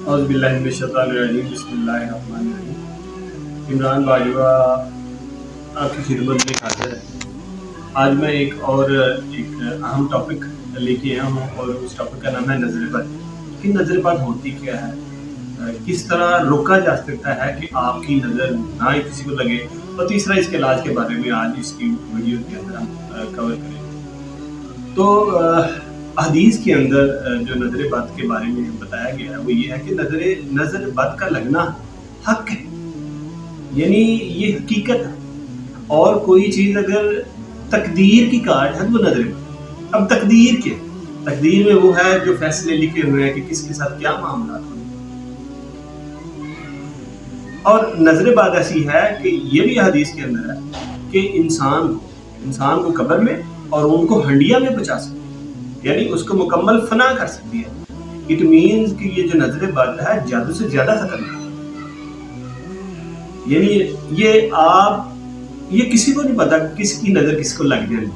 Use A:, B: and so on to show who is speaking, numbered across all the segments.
A: اعوذ باللہ من الشیطان الرجیم بسم اللہ الرحمن الرحیم۔ عمران باجوہ آپ کی خدمت میں حاضر ہے۔ آج میں ایک اہم ٹاپک لے کے آیا ہوں اور اس ٹاپک کا نام ہے نظر بد کہ نظر بد ہوتی کیا ہے، کس طرح روکا جا سکتا ہے کہ آپ کی نظر نہ کسی کو لگے، اور تیسرا اس کے علاج کے بارے میں آج اس کی ویڈیو کے اندر ہم کور کریں گے۔ تو حدیث کے اندر جو نظر بد کے بارے میں بتایا گیا ہے وہ یہ ہے کہ نظر بد کا لگنا حق ہے، یعنی یہ حقیقت ہے، اور کوئی چیز اگر تقدیر کی کاٹ ہے تو وہ نظر بد۔ اب تقدیر کیا؟ تقدیر میں وہ ہے جو فیصلے لکھے ہوئے ہیں کہ کس کے ساتھ کیا معاملات ہوں۔ اور نظر بد ایسی ہے کہ یہ بھی حدیث کے اندر ہے کہ انسان کو قبر میں اور ان کو ہنڈیا میں پہنچا سکتی ہے، یعنی اس کو مکمل فنا کر سکتی ہے۔ اٹ مینز کہ یہ جو نظر بد ہے جادو سے زیادہ خطرناک ہے، یعنی یہ کسی کو نہیں پتا کس کی نظر کس کو لگ جائے،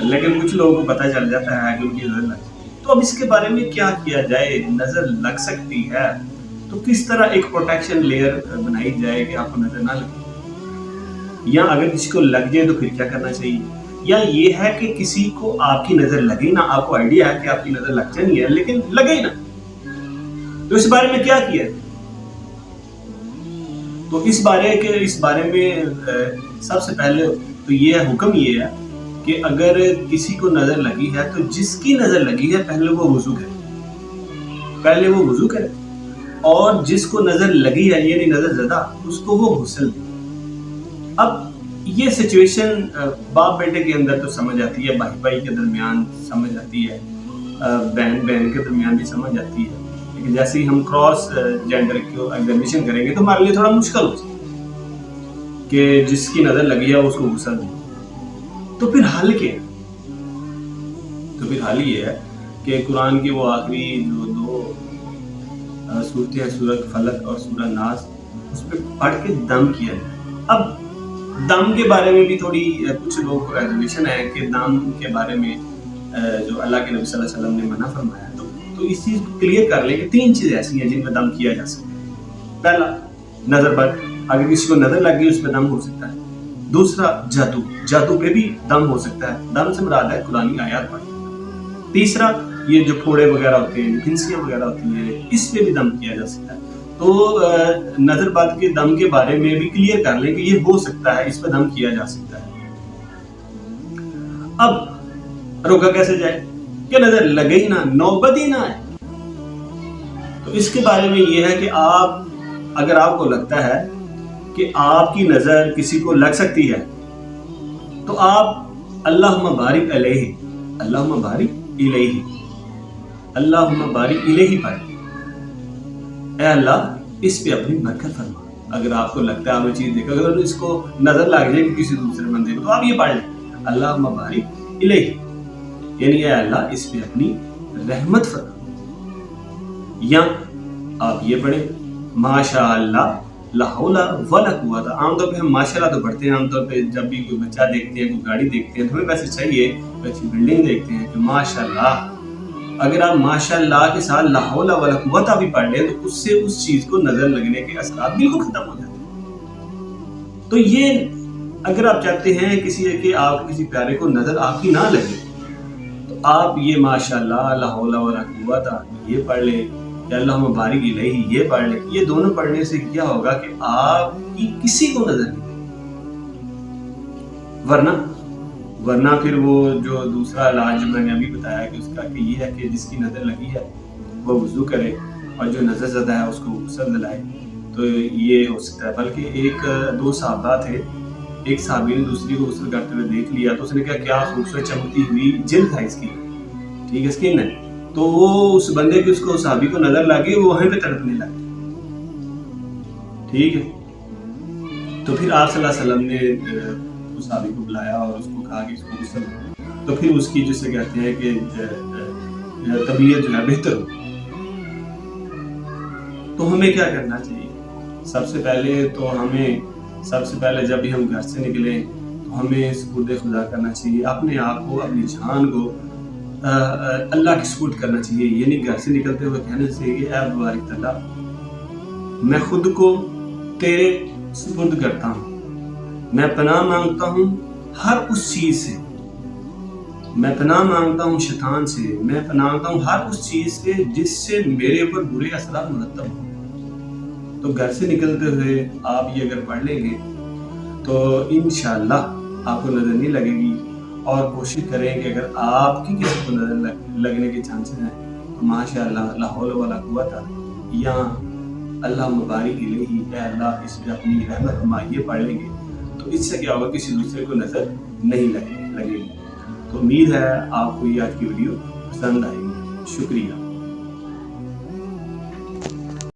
A: لیکن کچھ لوگوں کو پتہ چل جاتا ہے کہ ان کی نظر لگ جاتی ہے۔ تو اب اس کے بارے میں کیا کیا جائے؟ نظر لگ سکتی ہے تو کس طرح ایک پروٹیکشن لیئر بنائی جائے کہ آپ کو نظر نہ لگے، یا اگر کسی کو لگ جائے تو پھر کیا کرنا چاہیے، یا یہ ہے کہ کسی کو آپ کی نظر لگے نہ، آپ کو آئیڈیا ہے کہ آپ کی نظر لگ جانی ہے لیکن لگے ہی نہ، تو اس بارے میں کیا کیا ہے؟ تو اس بارے میں سب سے پہلے تو یہ حکم یہ ہے کہ اگر کسی کو نظر لگی ہے تو جس کی نظر لگی ہے پہلے وہ وضو کرے، اور جس کو نظر لگی ہے یعنی نظر زدہ اس کو وہ غسل دے۔ اب یہ سچویشن باپ بیٹے کے اندر تو سمجھ آتی ہے، بھائی بھائی کے درمیان سمجھ آتی ہے، بہن بہن کے درمیان بھی سمجھ آتی ہے، لیکن جیسے ہی ہم کراس جینڈر کو ایگزامینیشن کریں گے تو ہمارے لیے تھوڑا مشکل ہو سکتا ہے کہ جس کی نظر لگی ہے اس کو غسل دیں۔ تو پھر حل کیا؟ تو پھر حل یہ ہے کہ قرآن کی وہ آخری جو دو صورتیں ہیں، سورہ فلق اور سورہ ناس، اس پہ پڑھ کے دم کیا جائے۔ اب دم کے بارے میں بھی تھوڑی کچھ لوگوں کو ریزرویشن ہے کہ دم کے بارے میں جو اللہ کے نبی صلی اللہ علیہ وسلم نے منع فرمایا، تو اس چیز کو کلیئر کر لیں کہ 3 چیزیں ایسی ہیں جن پہ دم کیا جا سکتا ہے۔ پہلا نظر بد، اگر کسی کو نظر لگ گئی اس پہ دم ہو سکتا ہے۔ دوسرا جادو پہ بھی دم ہو سکتا ہے، دم سے مراد ہے قرآنی آیات پڑھ۔ تیسرا یہ جو پھوڑے وغیرہ ہوتے ہیں، پھنسیاں وغیرہ ہوتی ہیں، اس پہ بھی دم کیا جا سکتا ہے۔ تو نظر بد کے دم کے بارے میں بھی کلیئر کر لیں کہ یہ ہو سکتا ہے، اس پہ دم کیا جا سکتا ہے۔ اب روکا کیسے جائے کہ نظر لگے ہی نہ، نوبت ہی نہ آئے؟ تو اس کے بارے میں یہ ہے کہ اگر آپ کو لگتا ہے کہ آپ کی نظر کسی کو لگ سکتی ہے تو آپ اللہم بارک علیہ، اللہم بارک الیہ، اللہم بارک الیہ پڑھیں، اے اللہ اس پہ اپنی برکت فرما۔ اگر آپ کو لگتا ہے آپ نے چیز دیکھا، اگر اس کو نظر لگ جائے کسی دوسرے بندے کو، تو آپ یہ پڑھ لیں اللہم بارک الیہ، یعنی اے اللہ اس پہ اپنی رحمت فرما۔ یا آپ یہ پڑھیں ماشاء اللہ لا حول ولا قوت۔ عام طور پہ ہم ماشاء اللہ تو پڑھتے ہیں، عام طور پہ جب بھی کوئی بچہ دیکھتے ہیں، کوئی گاڑی دیکھتے ہیں تو ہمیں ویسے چاہیے، اچھی بلڈنگ دیکھتے ہیں کہ ماشاء اللہ۔ اگر آپ ماشاء اللہ کے ساتھ لا حول ولا قوت بھی پڑھ لیں تو اس سے اس چیز کو نظر لگنے کے اثرات بالکل ختم ہو جاتے ہیں۔ تو یہ اگر آپ چاہتے ہیں کہ آپ کسی پیارے کو نظر آپ کی نہ لگے تو آپ یہ ماشاء اللہ لا حول ولا قوت یہ پڑھ لیں، کہ اللہم بارک الیہ یہ پڑھ لیں۔ یہ دونوں پڑھنے سے کیا ہوگا کہ آپ کی کسی کو نظر نہیں، ورنہ پھر وہ جو دوسرا علاج میں نے ابھی بتایا کہ اس کا کہ یہ ہے کہ جس کی نظر لگی ہے وہ وضو کرے، اور جو نظر زدہ ہے اس کو غسل دلائے، تو یہ ہو سکتا ہے۔ بلکہ 2 صحابہ تھے، ایک صحابی نے دوسری کو غسل کرتے ہوئے دیکھ لیا تو اس نے کہا کیا خوبصورت چمکتی ہوئی جلد ہے اس کی، ٹھیک ہے، اسکن ہے، تو وہ اس بندے کی اس کو صحابی کو نظر لگی، وہ وہیں پہ تڑپنے لگے، ٹھیک ہے۔ تو پھر آپ صلی اللہ علیہ وسلم نے اس صحابی کو بلایا اور اس کو کہا کہ اس کو غسل دو، تو پھر اس کی جسے کہتے ہیں کہ طبیعت جو ہے بہتر ہو۔ تو ہمیں کیا کرنا چاہیے؟ سب سے پہلے جب بھی ہم گھر سے نکلیں تو ہمیں سپرد خدا کرنا چاہیے، اپنے آپ کو، اپنی جان کو اللہ کی سپورٹ کرنا چاہیے، یہ نہیں گھر سے نکلتے ہوئے کہنا چاہیے اے مبارک تعالیٰ میں خود کو تیرے سپرد کرتا ہوں، میں پناہ مانگتا ہوں ہر اس چیز سے، میں پناہ مانگتا ہوں شیطان سے، میں پناہ مانگتا ہوں ہر اس چیز سے جس سے میرے اوپر برے اثرات مرتب ہوں۔ تو گھر سے نکلتے ہوئے آپ یہ اگر پڑھ لیں گے تو انشاءاللہ آپ کو نظر نہیں لگے گی، اور کوشش کریں کہ اگر آپ کی کسی کو نظر لگنے کے چانسز ہیں تو ماشاءاللہ لا حول ولا قوت یا اللہ مبارک الیہ، اے اللہ اس پہ اپنی رحمت فرما، یہ پڑھ لیں گے تو اس سے کیا ہوگا کسی دوسرے کو نظر نہیں لگے گی۔ تو امید ہے آپ کو یہ آج کی ویڈیو پسند آئے گی۔ شکریہ۔